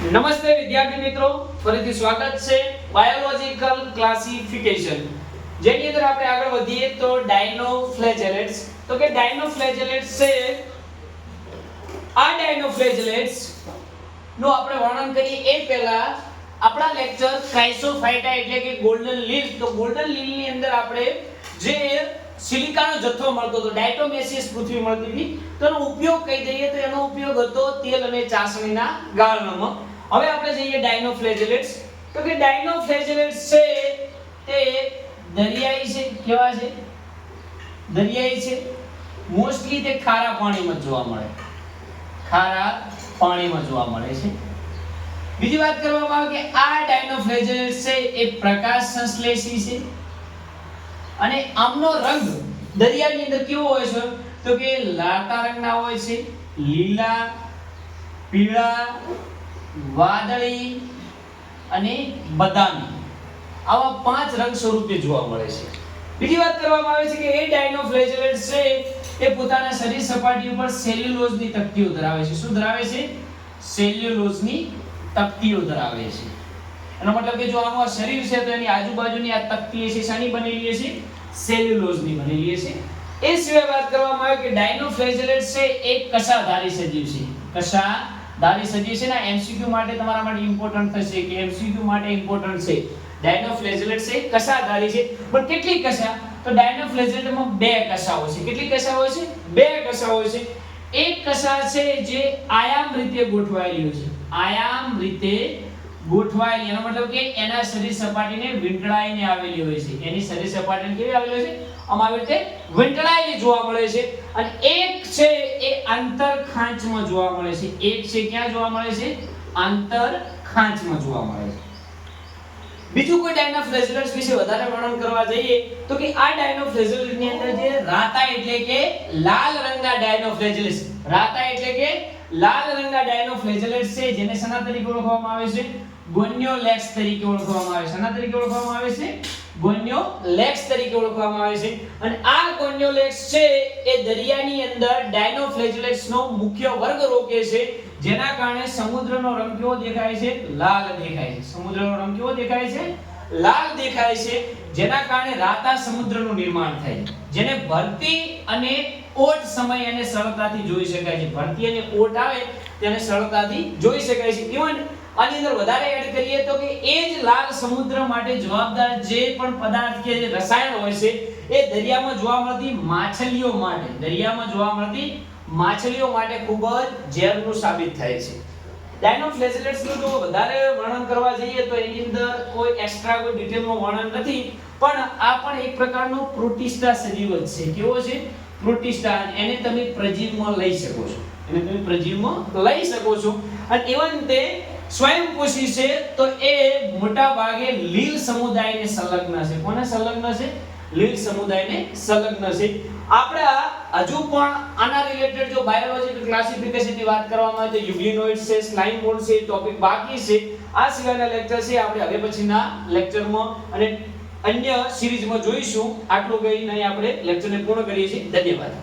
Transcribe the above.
નમસ્તે વિદ્યાર્થી મિત્રો, ફરીથી સ્વાગત છે બાયોલોજિકલ ક્લાસિફિકેશન જેની અંદર આપણે આગળ વધીએ તો ડાયનોફ્લેજેલેટ્સ. તો કે ડાયનોફ્લેજેલેટ્સ છે, આ ડાયનોફ્લેજેલેટ્સ નો આપણે વર્ણન કરીએ એ પહેલા આપણા લેક્ચર ક્રાઇસોફાઇટા એટલે કે ગોલ્ડન લીલ, તો ગોલ્ડન લીલ ની અંદર આપણે જે સિલિકાનો જથ્થો મળતો હતો, ડાયટોમેસિયસ પૃથ્વી મળતી હતી, તો એનો ઉપયોગ કહી દઈએ તો એનો ઉપયોગ હતો તેલ અને ચાસણીના ગાળવામાં. હવે આપણે જઈએ ડાયનોફ્લેજેલેટ્સ. તો કે ડાયનોફ્લેજેલેટ્સ છે તે દરિયાઈ છે. કેવા છે? દરિયાઈ છે. મોસ્ટલી તે ખારા પાણીમાં જોવા મળે, ખારા પાણીમાં જોવા મળે છે. બીજી વાત કરવામાં આવે કે આ ડાયનોફ્લેજેલેટ્સ છે એ પ્રકાશ સંશ્લેષી છે અને આમનો રંગ દરિયાની અંદર કેવો હોય છે? તો કે લાલતા રંગના હોય છે, લીલા, પીળા, વાદળી અને બદામી, આવા 5 રંગ સ્વરૂપે જોવા મળે છે. બીજી વાત કરવામાં આવે છે કે એ ડાયનોફ્લેજેલેટ્સ છે એ પોતાના શરીર સપાટી ઉપર સેલ્યુલોઝની તકતીઓ ધરાવે છે. શું ધરાવે છે? સેલ્યુલોઝની તકતીઓ ધરાવે છે. એનો મતલબ કે જો આનું આ શરીર છે તો એની આજુબાજુની આ તકતી છે શાની બનેલી છે? સેલ્યુલોઝની બનેલી છે. એ સિવાય વાત કરવામાં આવે કે ડાયનોફ્લેજેલેટ્સ છે એ કશાધારી સજીવ છે. કશાધારી સજીવ છે ને એમસીક્યુ માટે તમારા માટે ઇમ્પોર્ટન્ટ થશે કે એમસીક્યુ માટે ઇમ્પોર્ટન્ટ છે. ડાયનોફ્લેજેલેટ્સ છે કશાધારી છે, પણ કેટલી કશા? તો ડાયનોફ્લેજેલેટમાં 2 કશા હોય છે. કેટલી કશા હોય છે? 2 કશા હોય છે. એક કશા છે જે આયામ રીતે ગોઠવાયેલી હોય છે. આયામ રીતે ગોઠવાયેલી, એનો મતલબ કે એના શરીર સપાટીને વીંટળાઈને આવેલી હોય છે. એની શરીર સપાટીને કેવી આવેલી હોય છે? આમ આવી રીતે વીંટળાયેલી જોવા મળે છે. અને એક છે એ આંતર ખાંચમાં જોવા મળે છે. એક છે ક્યાં જોવા મળે છે? આંતર ખાંચમાં જોવા મળે છે. બીજું કોઈ ડાયનોફ્લેજેલેટ્સ વિશે વધારે વર્ણન કરવા જઈએ તો કે આ ડાયનોફ્લેજેલેટ ની અંદર જે રાતા એટલે કે લાલ રંગના ડાયનોફ્લેજેલેટ્સ, રાતા એટલે કે લાલ રંગના ડાયનોફ્લેજેલેટ્સ છે જેને શેના તરીકે ઓળખવામાં આવે છે? ગોન્યોલેક્સ તરીકે ઓળખવામાં આવે છે. શેના તરીકે ઓળખવામાં આવે છે? ગોન્યોલેક્સ તરીકે ઓળખવામાં આવે છે. અને આ ગોન્યોલેક્સ છે એ દરિયાની અંદર ડાયનોફ્લેજેલેટ્સ નો મુખ્ય વર્ગ રોકે છે, જેના કારણે સમુદ્રનો રંગ કેવો દેખાય છે? લાલ દેખાય છે. સમુદ્રનો રંગ કેવો દેખાય છે? લાલ દેખાય છે, જેના કારણે રાતા સમુદ્રનું નિર્માણ થાય છે, જેને ભરતી અને ઓટ સમય અને સરળતાથી જોઈ શકાય છે. ભરતી અને ઓટ આવે તેને સરળતાથી જોઈ શકાય છે. ઇવન આની અંદર વધારે એડ કરીએ તો કે એ જ લાલ સમુદ્ર માટે જવાબદાર જે પણ પદાર્થ કે રસાયણ હોય છે એ દરિયામાં જોવા મળતી માછલીઓ માટે, દરિયામાં જોવા મળતી માછલીઓ માટે ખૂબ જ ઝેરનું સાબિત થાય છે. ડાયનોફ્લેજેલેટ્સ નું જો વધારે વર્ણન કરવા જઈએ તો એની અંદર કોઈ એક્સ્ટ્રા કોઈ ડિટેલમાં વર્ણન નથી, પણ આ પણ એક પ્રકારનો પ્રોટિસ્ટા સજીવ જ છે. કેવો છે? પ્રોટિસ્ટા. એને તમે પ્રજીવમાં લઈ શકો છો, એને તમે પ્રજીવમાં લઈ શકો છો. અને ઇવન તે સ્વયંપોષી છે, તો એ મોટા ભાગે લીલ સમુદાયને સંલગ્ન છે. કોને સંલગ્ન છે? લીલ સમુદાયને સંલગ્ન છે. આપણે હજુ પણ આના રિલેટેડ જો બાયોલોજીકલ ક્લાસિફિકેશન ની વાત કરવામાં આવે તો યુગ્લિનોઇડ્સ છે, સ્લાઇમ મોલ્ડ છે, ટોપિક બાકી છે. આ સિવાયના લેક્ચર છે આપણે હવે પછીના લેક્ચરમાં અને અન્ય સિરીઝમાં જોઈશું. આટલું કહીને આપણે લેક્ચરને પૂર્ણ કરીએ છીએ. ધન્યવાદ.